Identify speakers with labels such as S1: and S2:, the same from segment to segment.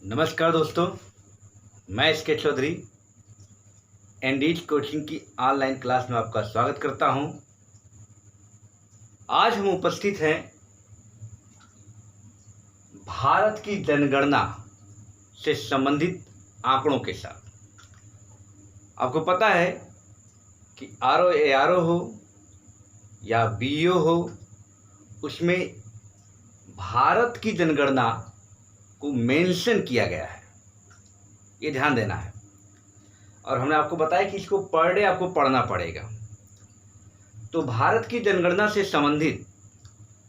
S1: नमस्कार दोस्तों, मैं एस के चौधरी एंडीज कोचिंग की ऑनलाइन क्लास में आपका स्वागत करता हूं। आज हम उपस्थित हैं भारत की जनगणना से संबंधित आंकड़ों के साथ। आपको पता है कि आरओ हो या बीओ हो, उसमें भारत की जनगणना को मेंशन किया गया है, ये ध्यान देना है। और हमने आपको बताया कि इसको पर डे आपको पढ़ना पड़ेगा। तो भारत की जनगणना से संबंधित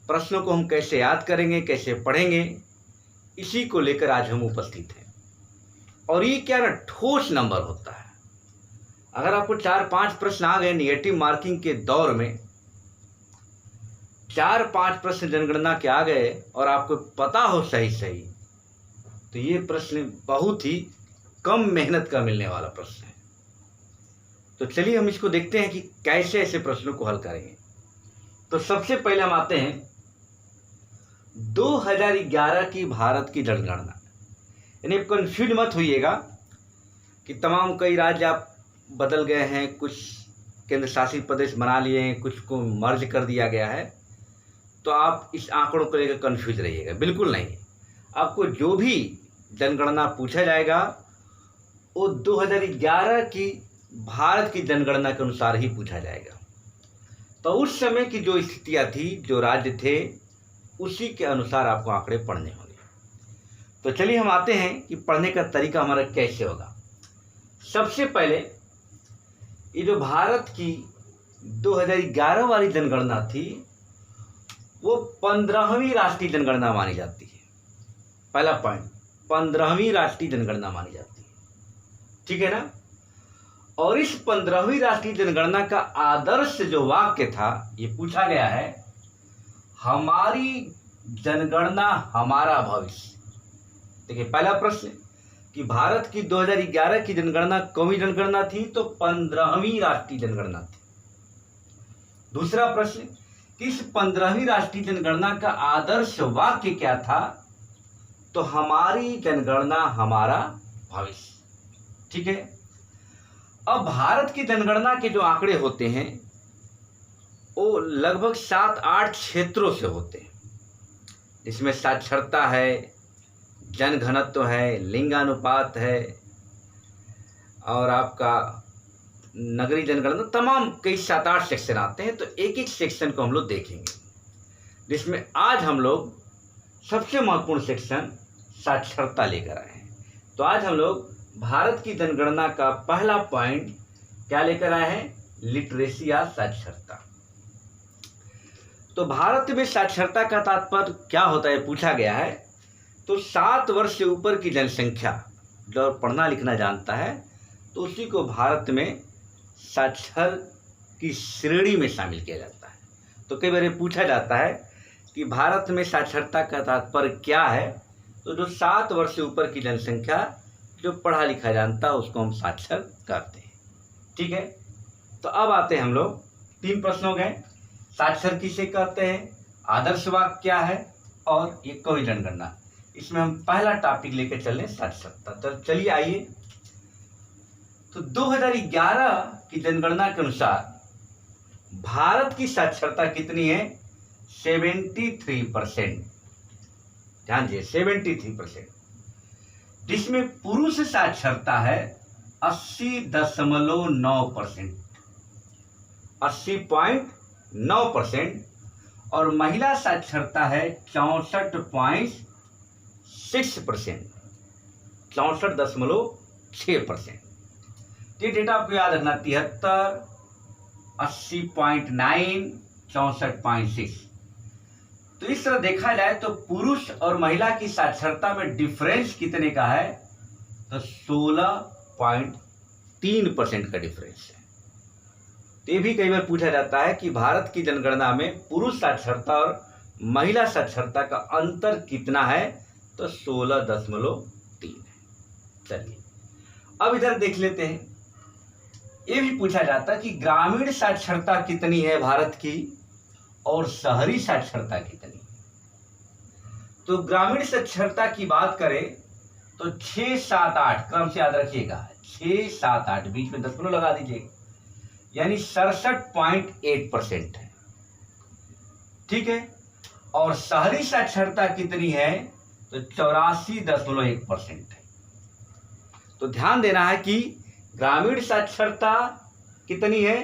S1: प्रश्नों को हम कैसे याद करेंगे, कैसे पढ़ेंगे, इसी को लेकर आज हम उपस्थित हैं। और ये क्या ना, ठोस नंबर होता है। अगर आपको 4-5 प्रश्न आ गए निगेटिव मार्किंग के दौर में, 4-5 प्रश्न जनगणना के आ गए और आपको पता हो सही, तो ये प्रश्न बहुत ही कम मेहनत का मिलने वाला प्रश्न है। तो चलिए हम इसको देखते हैं कि कैसे ऐसे प्रश्नों को हल करेंगे। तो सबसे पहले हम आते हैं 2011 की भारत की जनगणना। यानी कंफ्यूज मत होइएगा कि तमाम कई राज्य आप बदल गए हैं, कुछ केंद्र शासित प्रदेश बना लिए हैं, कुछ को मर्ज कर दिया गया है, तो आप इस आंकड़ों को लेकर कंफ्यूज रहिएगा। बिल्कुल नहीं। आपको जो भी जनगणना पूछा जाएगा वो 2011 की भारत की जनगणना के अनुसार ही पूछा जाएगा। तो उस समय की जो स्थितियां थी, जो राज्य थे, उसी के अनुसार आपको आंकड़े पढ़ने होंगे। तो चलिए हम आते हैं कि पढ़ने का तरीका हमारा कैसे होगा। सबसे पहले ये जो भारत की 2011 वाली जनगणना थी, वो 15वीं राष्ट्रीय जनगणना मानी जाती है। पहला पॉइंट, 15वीं राष्ट्रीय जनगणना मानी जाती है, ठीक है ना। और इस 15वीं राष्ट्रीय जनगणना का आदर्श जो वाक्य था, ये पूछा गया है, हमारी जनगणना हमारा भविष्य। देखिए पहला प्रश्न कि भारत की 2011 की जनगणना कौन सी जनगणना थी, तो 15वीं राष्ट्रीय जनगणना थी। दूसरा प्रश्न कि इस 15वीं राष्ट्रीय जनगणना का आदर्श वाक्य क्या था, तो हमारी जनगणना हमारा भविष्य, ठीक है। अब भारत की जनगणना के जो आंकड़े होते हैं वो लगभग 7-8 क्षेत्रों से होते हैं। इसमें साक्षरता है, जनघनत्व है, लिंगानुपात है, और आपका नगरीय जनगणना, तमाम कई 7-8 सेक्शन आते हैं। तो एक एक सेक्शन को हम लोग देखेंगे, जिसमें आज हम लोग सबसे महत्वपूर्ण सेक्शन साक्षरता लेकर आए हैं। तो आज हम लोग भारत की जनगणना का पहला पॉइंट क्या लेकर आए हैं, लिटरेसी या साक्षरता। तो भारत में साक्षरता का तात्पर्य क्या होता है, पूछा गया है। तो 7 वर्ष से ऊपर की जनसंख्या जो पढ़ना लिखना जानता है, तो उसी को भारत में साक्षर की श्रेणी में शामिल किया जाता है। तो कई बार ये पूछा जाता है कि भारत में साक्षरता का तात्पर्य क्या है, तो जो 7 वर्ष से ऊपर की जनसंख्या जो पढ़ा लिखा जानता है, उसको हम साक्षर कहते हैं, ठीक है। तो अब आते हैं हम लोग, 3 प्रश्न हो गए। साक्षर किसे कहते हैं, आदर्श वाक्य क्या है, और ये कौन जनगणना। इसमें हम पहला टॉपिक लेकर चल रहे हैं, साक्षरता। तो चलिए आइए। तो 2011 की जनगणना के अनुसार भारत की साक्षरता कितनी है, 73%। ध्यान दीजिए, 73%, जिसमें पुरुष साक्षरता है 80.9%, 80.9%, और महिला साक्षरता है 64.6%, 64.6%। ये डेटा आपको याद रखना, 73, 80.9, 64.6। तो इस तरह देखा जाए तो पुरुष और महिला की साक्षरता में डिफरेंस कितने का है, तो 16.3% का डिफरेंस है। तो ये भी कई बार पूछा जाता है कि भारत की जनगणना में पुरुष साक्षरता और महिला साक्षरता का अंतर कितना है, तो 16.3 है। चलिए अब इधर देख लेते हैं। ये भी पूछा जाता है कि ग्रामीण साक्षरता कितनी है भारत की, और शहरी साक्षरता कितनी। तो ग्रामीण साक्षरता की बात करें तो 6, 7, 8 क्रम से याद रखिएगा, 6, 7, 8 बीच में दशमलव लगा दीजिएगा, यानी 67.8% है। ठीक है, और शहरी साक्षरता कितनी है, तो 84.1% है। तो ध्यान देना है कि ग्रामीण साक्षरता कितनी है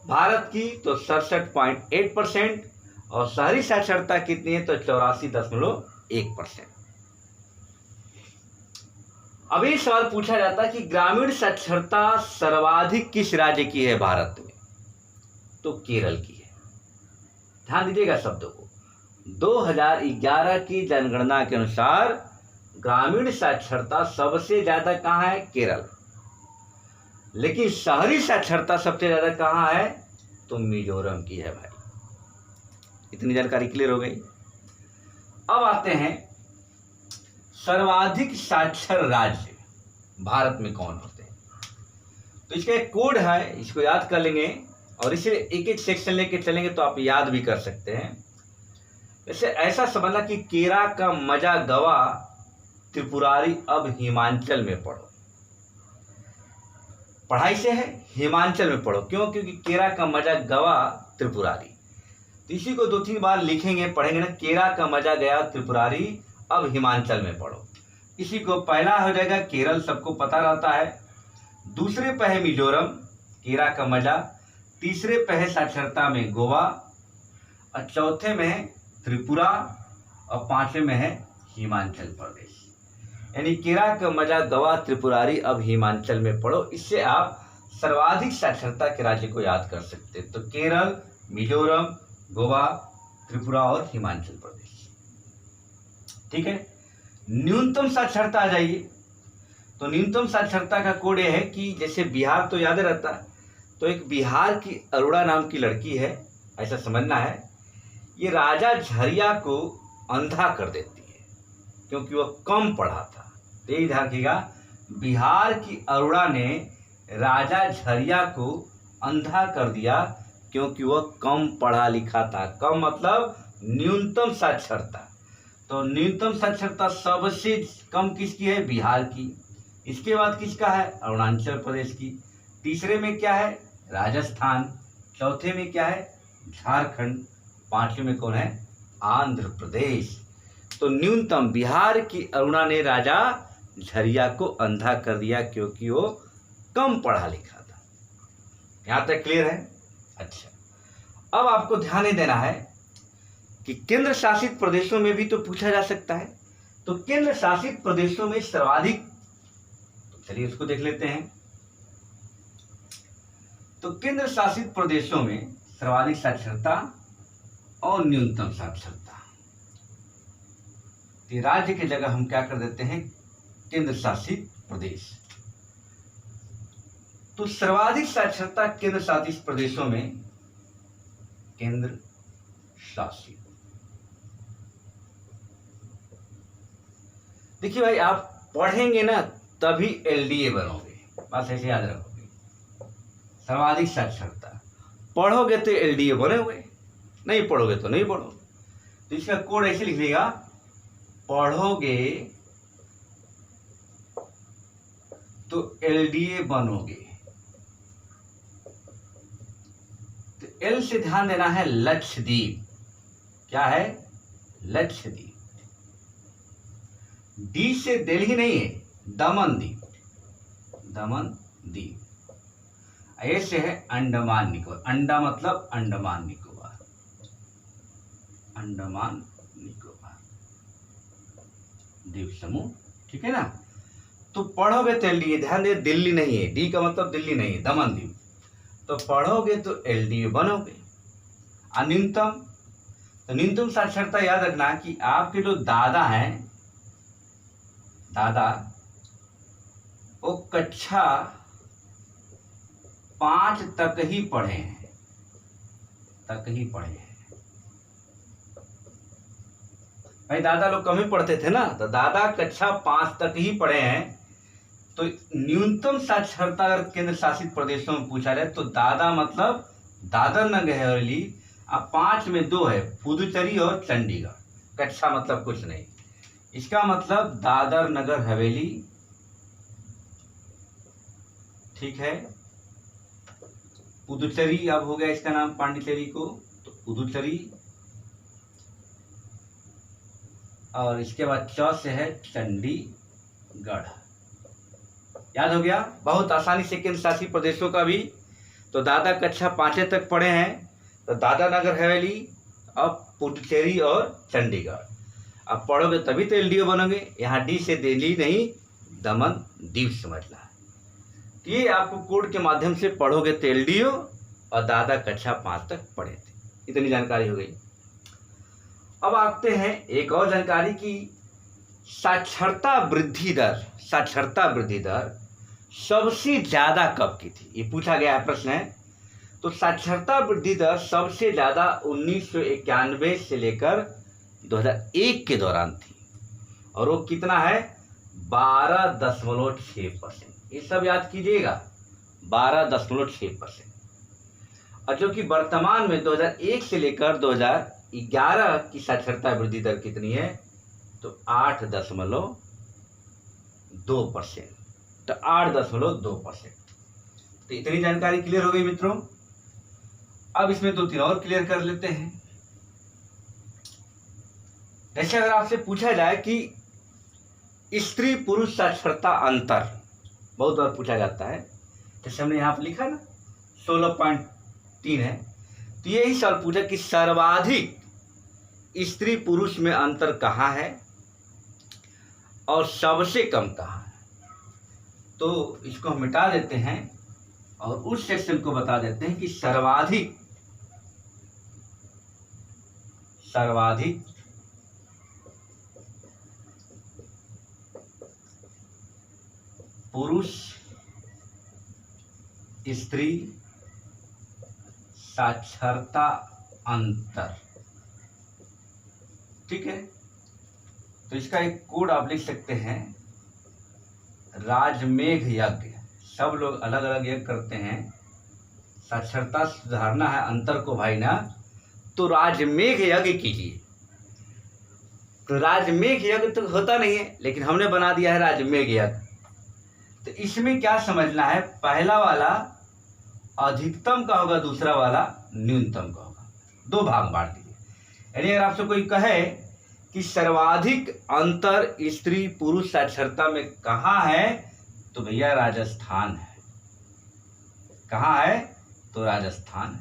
S1: भारत की, तो 67.8%, और शहरी साक्षरता कितनी है, तो 84.1%। अभी सवाल पूछा जाता है कि ग्रामीण साक्षरता सर्वाधिक किस राज्य की है भारत में, तो केरल की है। ध्यान दीजिएगा शब्दों को। 2011 की जनगणना के अनुसार ग्रामीण साक्षरता सबसे ज्यादा कहाँ है, केरल। लेकिन शहरी साक्षरता सबसे ज्यादा कहाँ है, तो मिजोरम की है भाई। इतनी जानकारी क्लियर हो गई। अब आते हैं सर्वाधिक साक्षर राज्य भारत में कौन होते हैं। तो इसका एक कोड है, इसको याद कर लेंगे और इसे एक एक सेक्शन लेके चलेंगे तो आप याद भी कर सकते हैं। जैसे ऐसा समझना कि केरा का मजा गवा त्रिपुरारी अब हिमाचल में पढ़ो। पढ़ाई से है हिमाचल में पढ़ो, क्यों, क्योंकि केरा का मजा गवा त्रिपुरारी। तो इसी को 2-3 बार लिखेंगे, पढ़ेंगे ना, केरा का मजा गया त्रिपुरारी अब हिमाचल में पढ़ो। इसी को पहला हो जाएगा केरल, सबको पता रहता है। दूसरे पे है मिजोरम, केरा का मजा। तीसरे पे है साक्षरता में गोवा, और चौथे में है त्रिपुरा, और पांचवे में है हिमाचल प्रदेश। यानी केरा का मजा गवा त्रिपुरारी अब हिमाचल में पढ़ो। इससे आप सर्वाधिक साक्षरता के राज्य को याद कर सकते हैं। तो केरल, मिजोरम, गोवा, त्रिपुरा और हिमाचल प्रदेश। ठीक है, न्यूनतम साक्षरता आ जाइए। तो न्यूनतम साक्षरता का कोड यह है कि जैसे बिहार तो याद रहता है, तो एक बिहार की अरोड़ा नाम की लड़की है, ऐसा समझना है। ये राजा झरिया को अंधा कर देती है क्योंकि वह कम पढ़ा था। तो यही ध्यान रखिएगा, बिहार की अरोड़ा ने राजा झरिया को अंधा कर दिया क्योंकि वह कम पढ़ा लिखा था। कम मतलब न्यूनतम साक्षरता। तो न्यूनतम साक्षरता सबसे कम किसकी है, बिहार की। इसके बाद किसका है, अरुणाचल प्रदेश की। तीसरे में क्या है, राजस्थान। चौथे में क्या है, झारखंड। पांचवें में कौन है, आंध्र प्रदेश। तो न्यूनतम बिहार की अरुणा ने राजा झरिया को अंधा कर दिया क्योंकि वो कम पढ़ा लिखा था। यहां तक क्लियर है। अच्छा, अब आपको ध्यान देना है कि केंद्र शासित प्रदेशों में भी तो पूछा जा सकता है। तो केंद्र शासित प्रदेशों में सर्वाधिक, तो चलिए उसको देख लेते हैं। तो केंद्र शासित प्रदेशों में सर्वाधिक साक्षरता और न्यूनतम साक्षरता, राज्य की जगह हम क्या कर देते हैं, केंद्र शासित प्रदेश। तो सर्वाधिक साक्षरता केंद्र शासित प्रदेशों में, केंद्र शासित। देखिए भाई, आप पढ़ेंगे ना तभी एलडीए बनोगे, बस ऐसे याद रखोगे। सर्वाधिक साक्षरता पढ़ोगे तो एलडीए बनोगे, नहीं पढ़ोगे तो नहीं पढ़ोगे। तो इसका कोड ऐसे लिख लीजिएगा, पढ़ोगे तो एलडीए बनोगे। तो एल से ध्यान देना है, लक्षद्वीप। क्या है, लक्षद्वीप। डी से दिल्ली नहीं है, दमन द्वीप, दमन द्वीप। ए से है अंडमान निकोबार। अंडा मतलब अंडमान निकोबार, अंडमान निकोबार द्वीप समूह। ठीक है ना। तो पढ़ोगे तो एलडीए, ध्यान दे, दिल्ली नहीं है, डी का मतलब दिल्ली नहीं है, दमन द्वीप। तो पढ़ोगे तो एलडीए बनोगे। न्यूनतम, तो न्यूनतम साक्षरता याद रखना कि आपके जो दादा हैं, दादा वो कक्षा 5 तक ही पढ़े हैं, तक ही पढ़े हैं। भाई दादा लोग कम ही पढ़ते थे ना, तो दादा कक्षा 5 तक ही पढ़े हैं। तो न्यूनतम साक्षरता अगर केंद्र शासित प्रदेशों में पूछा जाए तो दादा मतलब दादर नगर हवेली, अब 5 में 2 है, पुदुचेरी और चंडीगढ़। कक्षा मतलब कुछ नहीं। इसका मतलब दादर नगर हवेली, ठीक है। पुदुचेरी अब हो गया इसका नाम पांडिचेरी को, तो पुदुचेरी। और इसके बाद च से है चंडीगढ़। याद हो गया, बहुत आसानी से केंद्र शासित प्रदेशों का भी। तो दादा कक्षा 5 तक पढ़े हैं, तो दादरा नगर हवेली, अब पुडुचेरी और चंडीगढ़। अब पढ़ोगे तभी तो एलडीओ बनोगे। यहाँ डी से दिल्ली नहीं, दमन दीव समझना है। तो ये आपको कोड के माध्यम से पढ़ोगे तो एलडीओ, और दादा कक्षा 5 तक पढ़े थे। इतनी जानकारी हो गई। अब आते हैं एक और जानकारी की, साक्षरता वृद्धि दर। साक्षरता वृद्धि दर सबसे ज़्यादा कब की थी, ये पूछा गया है, प्रश्न है। तो साक्षरता वृद्धि दर सबसे ज़्यादा 1991 से लेकर 2001 के दौरान थी, और वो कितना है, 12.6%। ये सब याद कीजिएगा, 12.6%। और जो कि वर्तमान में 2001 से लेकर 2011 की साक्षरता वृद्धि दर कितनी है, तो 8.2%। तो 8.2%। तो इतनी जानकारी क्लियर हो गई मित्रों। अब इसमें 2-3 और क्लियर कर लेते हैं। जैसे अगर आपसे पूछा जाए कि स्त्री पुरुष साक्षरता अंतर, बहुत बार पूछा जाता है। जैसे हमने यहाँ पर लिखा ना 16.3 है, तो यही सवाल पूछा कि सर्वाधिक स्त्री पुरुष में अंतर कहाँ है और सबसे कम कहाँ है। तो इसको हम मिटा देते हैं और उस सेक्शन को बता देते हैं कि सर्वाधिक पुरुष स्त्री साक्षरता अंतर, ठीक है। तो इसका एक कोड आप लिख सकते हैं, राजमेघ यज्ञ। सब लोग अलग अलग यज्ञ करते हैं, साक्षरता सुधारना है अंतर को भाई ना, तो राजमेघ यज्ञ कीजिए। तो राजमेघ यज्ञ तो होता नहीं है, लेकिन हमने बना दिया है राजमेघ यज्ञ। तो इसमें क्या समझना है, पहला वाला अधिकतम का होगा, दूसरा वाला न्यूनतम का होगा। 2 भाग बांट दीजिए। यानी अगर आपसे कोई कहे कि सर्वाधिक अंतर स्त्री पुरुष साक्षरता में कहाँ है, तो भैया राजस्थान है। कहाँ है, तो राजस्थान है।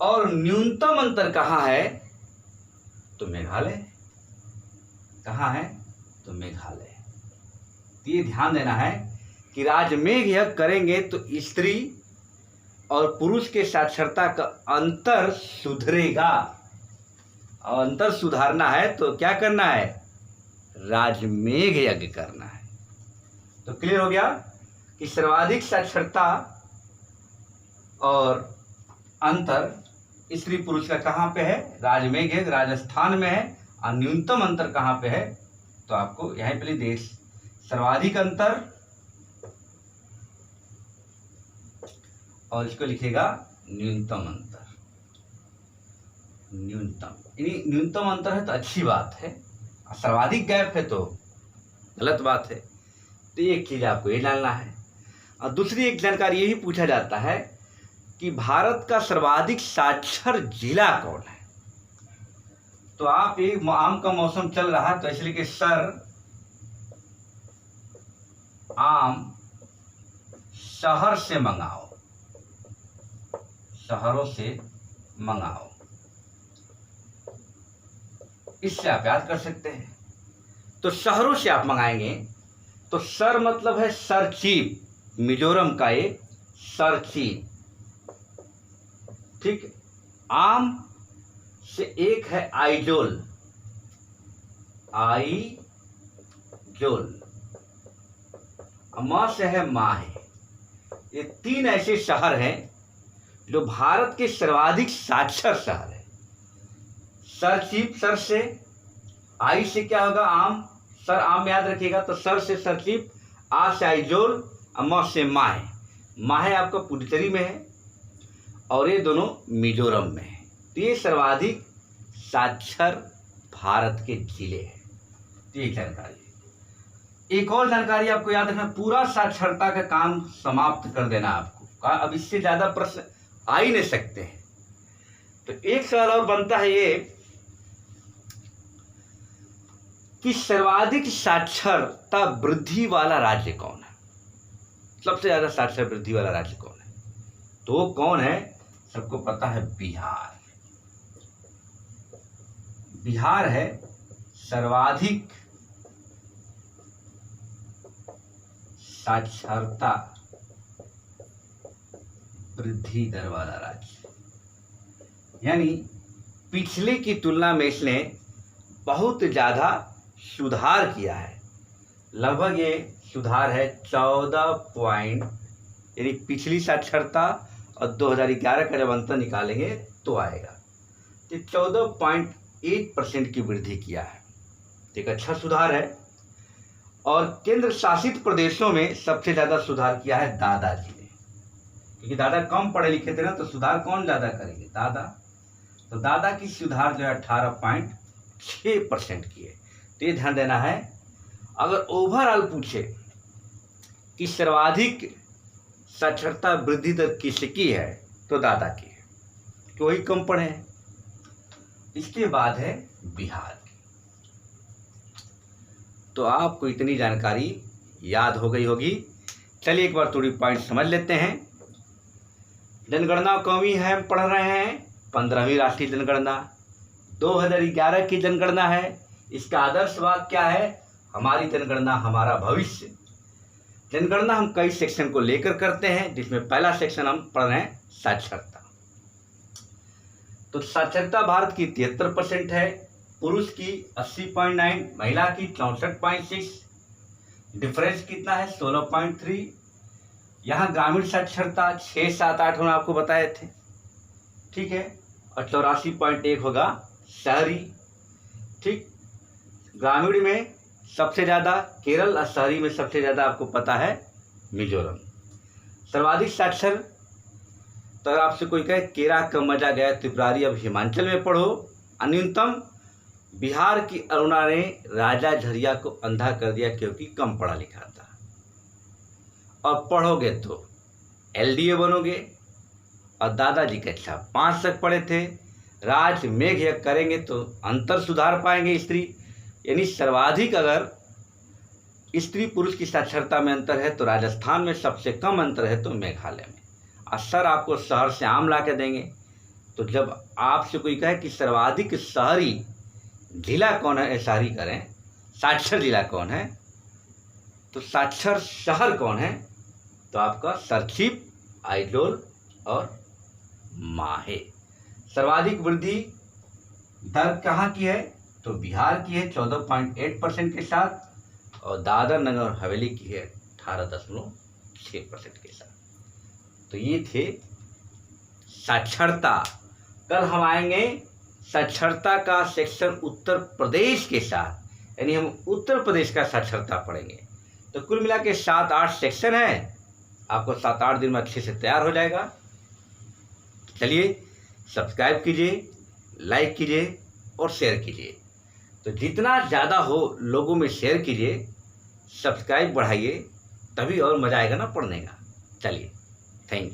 S1: और न्यूनतम अंतर कहाँ है, तो मेघालय। कहाँ है, तो मेघालय। तो ये ध्यान देना है कि राजमेघ यज्ञ करेंगे तो स्त्री और पुरुष के साक्षरता का अंतर सुधरेगा। और अंतर सुधारना है तो क्या करना है, राजमेघ यज्ञ करना है। तो क्लियर हो गया कि सर्वाधिक साक्षरता और अंतर स्त्री पुरुष का कहाँ पे है, राजमेघ यज्ञ राजस्थान में है। और न्यूनतम अंतर कहाँ पे है, तो आपको यहीं पे देश सर्वाधिक अंतर, और इसको लिखेगा न्यूनतम अंतर। न्यूनतम अंतर है तो अच्छी बात है, सर्वाधिक गैप है तो गलत बात है। तो एक चीज आपको ये जानना है। और दूसरी एक जानकारी यही पूछा जाता है कि भारत का सर्वाधिक साक्षर जिला कौन है। तो आप एक आम का मौसम चल रहा है, तो इसलिए कि सर आम शहर से मंगाओ, शहरों से मंगाओ, इससे आप याद कर सकते हैं। तो शहरों से आप मंगाएंगे तो सर मतलब है सर चीफ, मिजोरम का ये सर चीफ, ठीक। आम से एक है आइजोल, आइजोल। म से है माहे। ये 3 ऐसे शहर हैं जो भारत के सर्वाधिक साक्षर शहर है। सर चीफ सर से, आई से क्या होगा, आम, सर आम याद रखिएगा। तो सर से सर चीफ, आ से आइजोल, म से माहे। माहे आपका पुडुचेरी में है और ये दोनों मिजोरम में है। तो ये सर्वाधिक साक्षर भारत के जिले हैं। ये जानकारी। एक और जानकारी आपको याद रखना, पूरा साक्षरता का काम समाप्त कर देना आपको। अब इससे ज्यादा प्रश्न आ ही नहीं सकते हैं। तो एक सवाल और बनता है ये कि सर्वाधिक साक्षरता वृद्धि वाला राज्य कौन है? सबसे ज्यादा साक्षर वृद्धि वाला राज्य कौन है? तो कौन है? सबको पता है, बिहार। बिहार है सर्वाधिक साक्षरता वृद्धि दर वाला राज्य, यानी पिछले की तुलना में इसने बहुत ज्यादा सुधार किया है। लगभग ये सुधार है 14 पॉइंट, यानी पिछली साक्षरता और 2011 का जब अंतर निकालेंगे तो आएगा, तो 14.8% की वृद्धि किया है। एक अच्छा सुधार है। और केंद्र शासित प्रदेशों में सबसे ज्यादा सुधार किया है दादाजी ने, क्योंकि दादा कम पढ़े लिखे थे ना, तो सुधार कौन ज्यादा करेंगे? दादा। तो दादा की सुधार जो है 18.6% की है। तो ये ध्यान देना है। अगर ओवरऑल पूछे कि सर्वाधिक साक्षरता वृद्धि दर किसकी है, तो दादा की है, कि वही कम पढ़े हैं। इसके बाद है बिहार की। तो आपको इतनी जानकारी याद हो गई होगी। चलिए एक बार थोड़ी पॉइंट समझ लेते हैं। जनगणना कौमी है, हम पढ़ रहे हैं 15वीं राष्ट्रीय जनगणना, 2011 की जनगणना है। इसका आदर्श वाक्य क्या है? हमारी जनगणना हमारा भविष्य। जनगणना हम कई सेक्शन को लेकर करते हैं, जिसमें पहला सेक्शन हम पढ़ रहे हैं साक्षरता। तो साक्षरता भारत की 73% है, पुरुष की 80.9, महिला की 64.6। डिफरेंस कितना है? 16.3। यहाँ ग्रामीण साक्षरता 6, 7, 8 होना आपको बताए थे, ठीक है। और 84.1 होगा शहरी, ठीक। ग्रामीण में सबसे ज़्यादा केरल और शहरी में सबसे ज़्यादा आपको पता है मिजोरम। सर्वाधिक साक्षर, तो अगर आपसे कोई कहे केरा का मजा गया त्रिपुरारी अब हिमाचल में पढ़ो, न्यूनतम बिहार की अरुणा ने राजा झरिया को अंधा कर दिया क्योंकि कम पढ़ा लिखा था। और पढ़ोगे तो LDA बनोगे। और दादाजी कक्षा 5 तक पढ़े थे। राज मेघ यज्ञ करेंगे तो अंतर सुधार पाएंगे स्त्री, यानी सर्वाधिक अगर स्त्री पुरुष की साक्षरता में अंतर है तो राजस्थान में, सबसे कम अंतर है तो मेघालय में। और सर आपको शहर से आम ला के देंगे। तो जब आपसे कोई कहे कि सर्वाधिक शहरी जिला कौन है, शहरी करें, साक्षर जिला कौन है, तो साक्षर शहर कौन है, तो आपका सरछिप, आइजोल और माहे। सर्वाधिक वृद्धि दर कहाँ की है? तो बिहार की है 14.8% के साथ, और दादर नगर और हवेली की है 18.6% के साथ। तो ये थे साक्षरता। कल हम आएंगे साक्षरता का सेक्शन उत्तर प्रदेश के साथ, यानी हम उत्तर प्रदेश का साक्षरता पढ़ेंगे। तो कुल मिला के 7-8 सेक्शन है, आपको 7-8 दिन में अच्छे से तैयार हो जाएगा। चलिए सब्सक्राइब कीजिए, लाइक कीजिए और शेयर कीजिए। तो जितना ज़्यादा हो लोगों में शेयर कीजिए, सब्सक्राइब बढ़ाइए, तभी और मज़ा आएगा ना पढ़ने का। चलिए, थैंक यू।